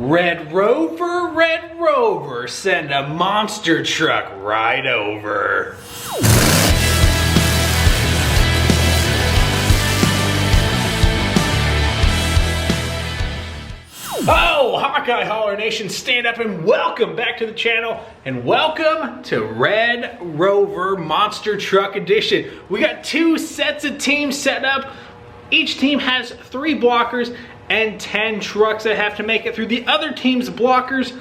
Red Rover, send a monster truck right over. Oh, Hawkeye Hauler Nation, stand up and welcome back to the channel, and welcome to Red Rover Monster Truck Edition. We got two sets of teams set up. Each team has 3 blockers and 10 trucks that have to make it through the other team's blockers.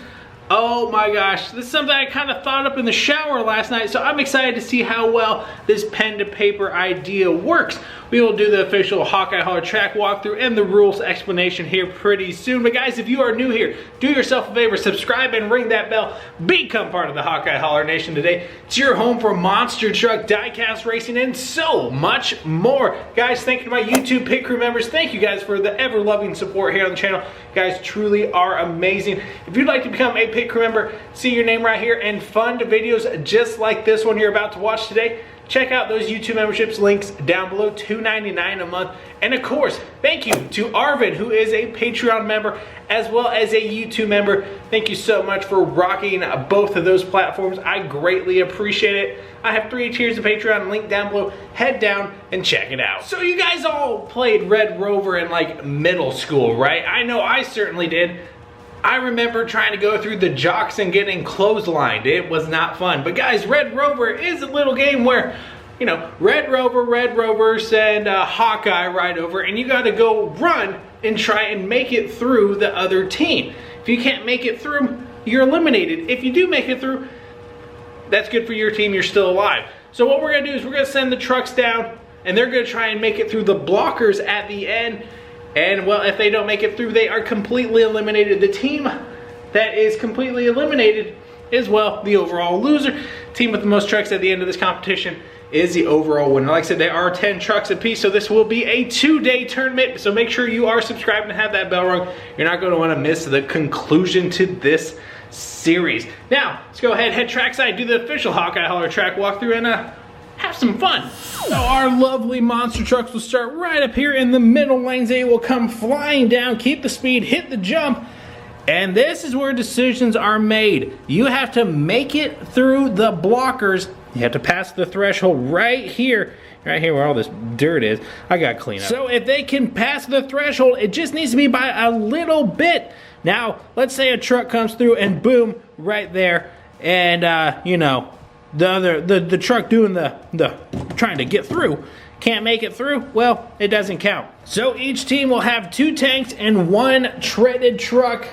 Oh my gosh, this is something I kind of thought up in the shower last night, so I'm excited to see how well this pen to paper idea works. We will do the official Hawkeye Hauler track walkthrough and the rules explanation here pretty soon. But guys, if you are new here, do yourself a favor, subscribe and ring that bell. Become part of the Hawkeye Hauler Nation today. It's your home for monster truck, diecast racing, and so much more. Guys, thank you to my YouTube pit crew members. Thank you guys for the ever-loving support here on the channel. You guys truly are amazing. If you'd like to become a pit crew member, see your name right here, and fund videos just like this one you're about to watch today, check out those YouTube memberships links down below, $2.99 a month. And of course, thank you to Arvin, who is a Patreon member as well as a YouTube member. Thank you so much for rocking both of those platforms. I greatly appreciate it. I have 3 tiers of Patreon linked down below. Head down and check it out. So you guys all played Red Rover in like middle school, right? I know I certainly did. I remember trying to go through the jocks and getting clotheslined. It was not fun. But guys, Red Rover is a little game where, you know, Red Rover, send Hawkeye right over, and you gotta go run and try and make it through the other team. If you can't make it through, you're eliminated. If you do make it through, that's good for your team, you're still alive. So what we're gonna do is we're gonna send the trucks down, and they're gonna try and make it through the blockers at the end. And well, if they don't make it through, they are completely eliminated. The team that is completely eliminated is, well, the overall loser. Team with the most trucks at the end of this competition is the overall winner. Like I said, there are 10 trucks apiece, so this will be a 2-day tournament. So make sure you are subscribed and have that bell rung. You're not going to want to miss the conclusion to this series. Now, let's go ahead, head trackside, do the official Hawkeye Hauler track walkthrough, and have some fun. So our lovely monster trucks will start right up here in the middle lanes. They will come flying down, keep the speed, hit the jump, and this is where decisions are made. You have to make it through the blockers. You have to pass the threshold right here where all this dirt is. I got to clean up. So if they can pass the threshold, it just needs to be by a little bit. Now, let's say a truck comes through and boom, right there, and you know, the truck doing the trying to get through can't make it through, well, it doesn't count. So each team will have 2 tanks and 1 treaded truck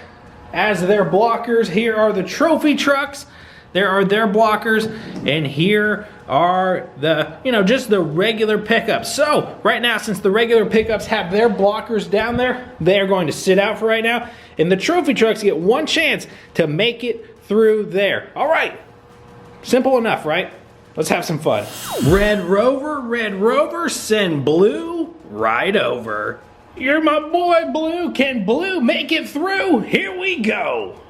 as their blockers. Here are the trophy trucks. There are their blockers, and here are the, you know, just the regular pickups. So right now, since the regular pickups have their blockers down there, they are going to sit out for right now, and the trophy trucks get 1 chance to make it through there. All right. Simple enough, right? Let's have some fun. Red Rover, send Blue right over. You're my boy, Blue. Can Blue make it through? Here we go.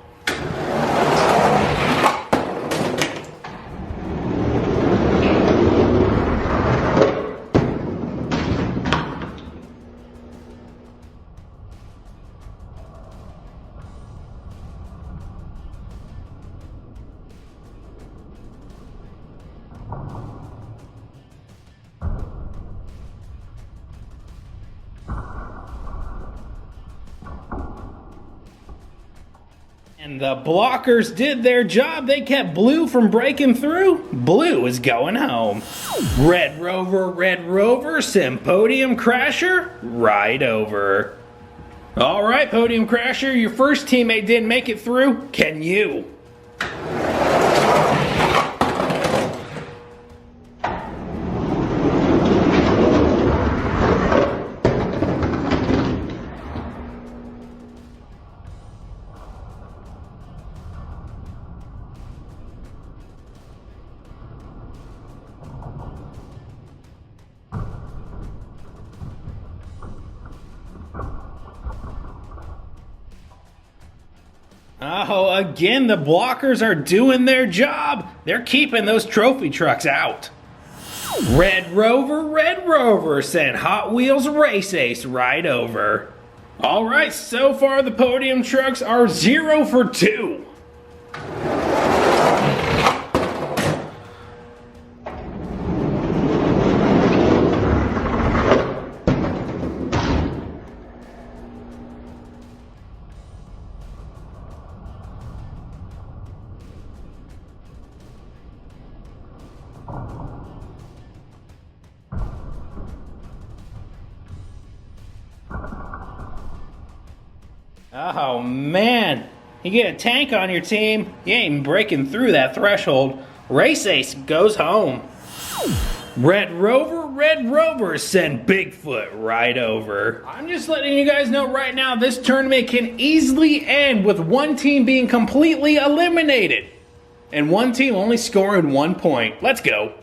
And the blockers did their job. They kept Blue from breaking through. Blue is going home. Red Rover, send Podium Crasher right over. All right, Podium Crasher, your first teammate didn't make it through. Can you? Oh, again, the blockers are doing their job. They're keeping those trophy trucks out. Red Rover, send Hot Wheels Race Ace right over. All right, so far the podium trucks are 0 for 2. Oh man, you get a tank on your team, you ain't breaking through that threshold. Race Ace goes home. Red Rover send Bigfoot right over. I'm just letting you guys know right now, this tournament can easily end with one team being completely eliminated and one team only scoring 1 point. Let's go.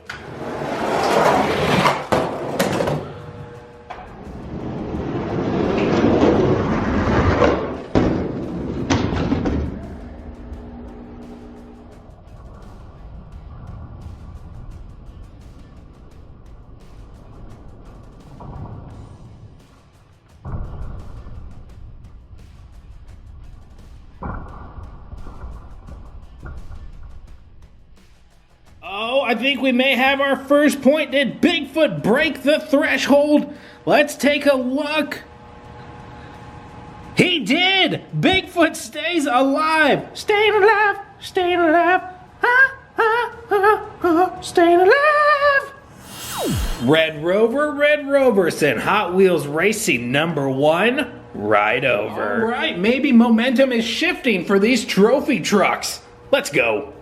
Oh, I think we may have our first point. Did Bigfoot break the threshold? Let's take a look. He did! Bigfoot stays alive! Staying alive! Staying alive! Staying alive! Red Rover sent Hot Wheels Racing #1 right over. All right, maybe momentum is shifting for these trophy trucks. Let's go.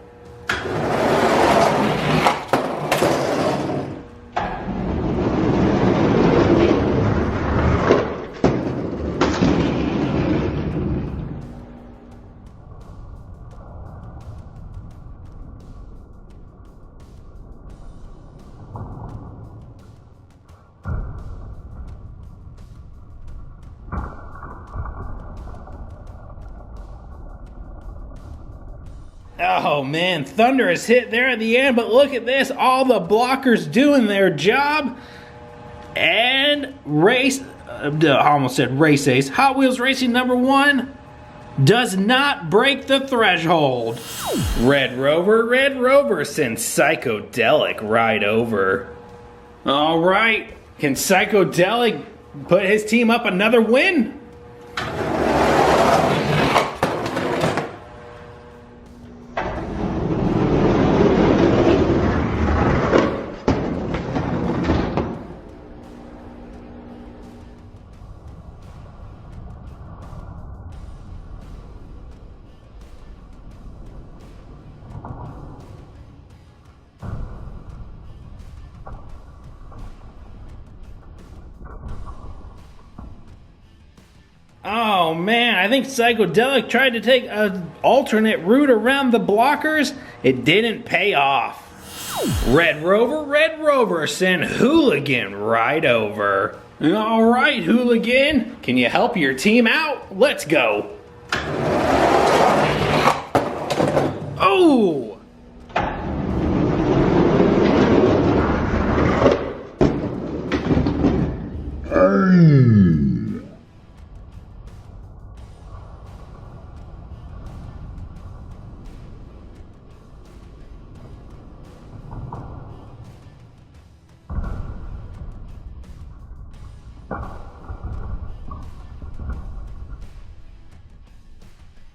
Oh man, thunder is hit there at the end, but look at this, all the blockers doing their job. And I almost said Race Ace, Hot Wheels Racing #1 does not break the threshold. Red Rover sends Psychedelic right over. All right, can Psychedelic put his team up another win? Oh man, I think Psychedelic tried to take an alternate route around the blockers. It didn't pay off. Red Rover sent Hooligan right over. All right, Hooligan, can you help your team out? Let's go. Oh!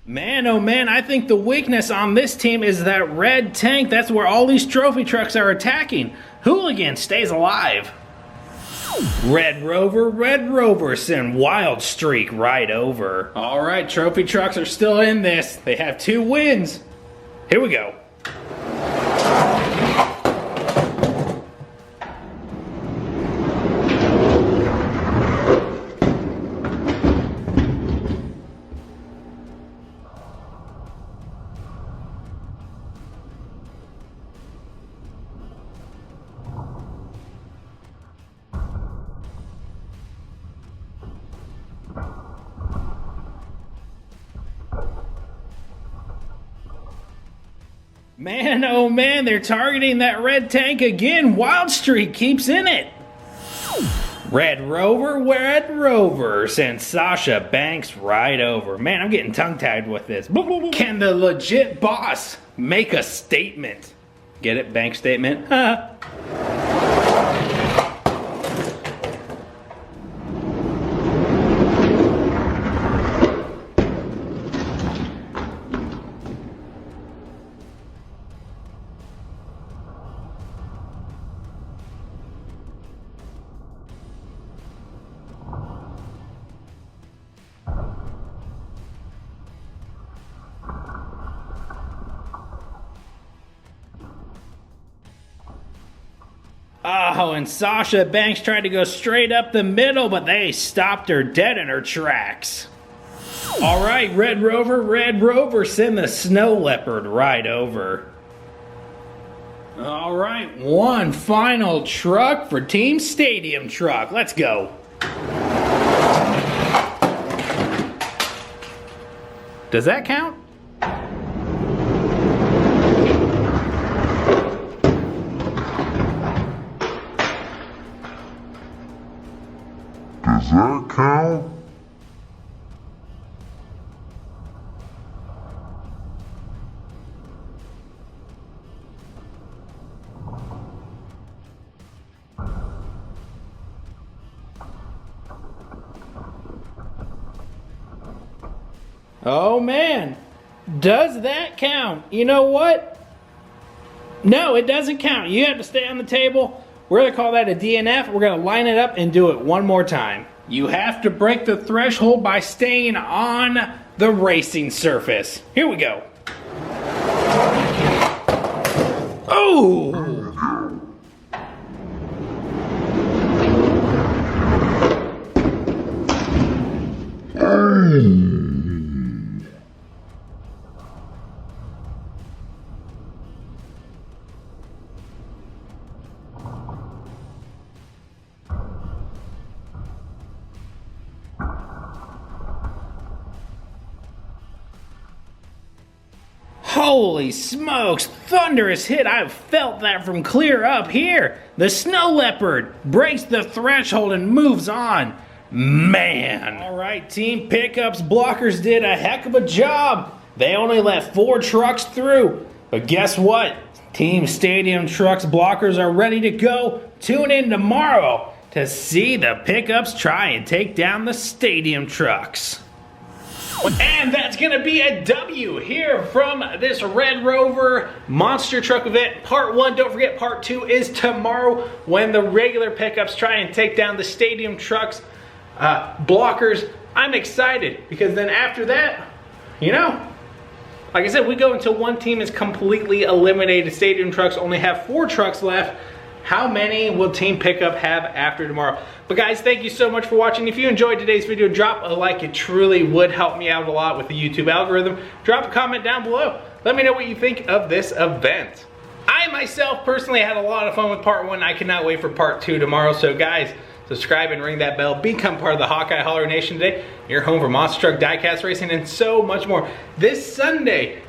Man, oh man, I think the weakness on this team is that red tank. That's where all these trophy trucks are attacking. Hooligan stays alive. Red Rover send Wild Streak right over. All right, trophy trucks are still in this. They have 2 wins. Here we go. Man, oh man, they're targeting that red tank again. Wild Streak keeps in it. Red Rover, Red Rover, send Sasha Banks right over. Man, I'm getting tongue-tied with this. Can the legit boss make a statement? Get it? Bank statement? Oh, and Sasha Banks tried to go straight up the middle, but they stopped her dead in her tracks. All right, Red Rover, send the snow leopard right over. All right, one final truck for Team Stadium Truck. Let's go. Does that count? Does that count? Oh man, does that count? You know what? No, it doesn't count. You have to stay on the table. We're gonna call that a DNF. We're gonna line it up and do it one more time. You have to break the threshold by staying on the racing surface. Here we go. Oh! Holy smokes, thunderous hit. I've felt that from clear up here. The snow leopard breaks the threshold and moves on. Man. All right, Team Pickups Blockers did a heck of a job. They only let 4 trucks through. But guess what? Team Stadium Trucks Blockers are ready to go. Tune in tomorrow to see the Pickups try and take down the Stadium Trucks. And that's gonna be a W here from this Red Rover Monster Truck event, part 1. Don't forget, part 2 is tomorrow when the regular pickups try and take down the Stadium Trucks Blockers. I'm excited because then after that, you know, like I said, we go until one team is completely eliminated. Stadium Trucks only have 4 trucks left. How many will Team Pickup have after tomorrow? But guys, thank you so much for watching. If you enjoyed today's video, drop a like. It truly would help me out a lot with the YouTube algorithm. Drop a comment down below. Let me know what you think of this event. I myself personally had a lot of fun with part 1. I cannot wait for part 2 tomorrow. So guys, subscribe and ring that bell. Become part of the Hawkeye Hauler Nation today. Your home for monster truck diecast racing and so much more. This Sunday,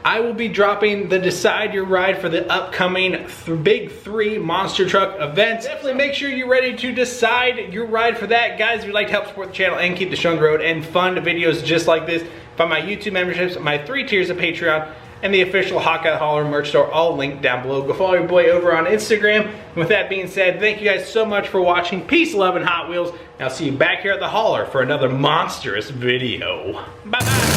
I will be dropping the Decide Your Ride for the upcoming Big 3 Monster Truck events. Definitely make sure you're ready to decide your ride for that. Guys, if you'd like to help support the channel and keep the show on the road and fun videos just like this, find my YouTube memberships, my 3 tiers of Patreon, and the official Hawkeye Hauler merch store, all linked down below. Go follow your boy over on Instagram. And with that being said, thank you guys so much for watching. Peace, love, and Hot Wheels. And I'll see you back here at the hauler for another monstrous video. Bye-bye.